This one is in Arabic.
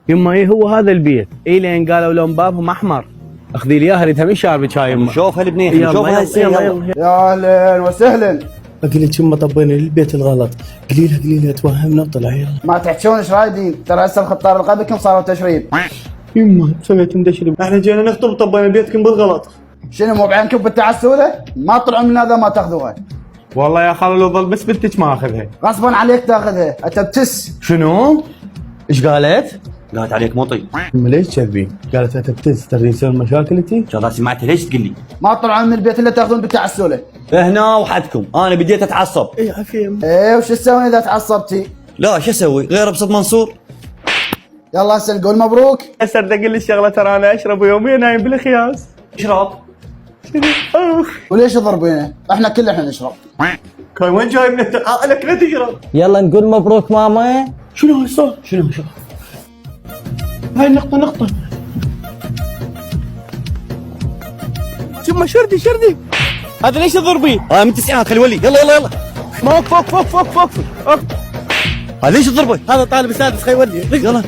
يما ايه هو هذا البيت؟ اي لين قالوا لهم بابهم احمر. اخذي لي اياها اريدها من شاربك هاي يما. شوف هالبنيه شوف هاي السيارة. يا اهلا وسهلا. اقول لك يما طبينا للبيت الغلط. قليلها توهمنا وطلع يلا. ما تحكون ايش رايدين؟ ترى هسه الخطار رقبكم صاروا تشريب. يما سويت مدشرب. احنا جينا نخطب طبينا بيتكم بالغلط. شنو مو بعينكم بالتعسوله؟ ما طلعوا من هذا ما تاخذوها. والله يا خال لو ظل بس بنتك ما اخذها. غصبا عليك تاخذها، انت بتس. شنو؟ ايش قالت؟ قالت عليك مطي. يما ليش كذبين؟ قالت انت بتنسى ترى يصير مشاكلتي. شغلات سمعتها ليش تقول لي؟ ما طلعوا من البيت الا تاخذون بالتعسوله. هنا وحدكم انا بديت اتعصب. اي عافيه يما. ايه وش تسوي اذا تعصبتي؟ لا شو اسوي غير ابسط منصور. يلا هسه نقول مبروك. هسه بدي اقول لي الشغله ترى انا اشرب يوميا نايم بالخياس. اشرب. وليش تضربينه؟ احنا كلنا نشرب. كان وين جاي من لك لا تشرب. يلا نقول مبروك ماما. شنو هاي صار؟ شنو هاي نقطة. ثم شردي هذا ليش تضربيه؟ من التسعينات خلي ولي يلا. ما فوق ليش تضربه؟ هذا طالب سادس خي ولي يلا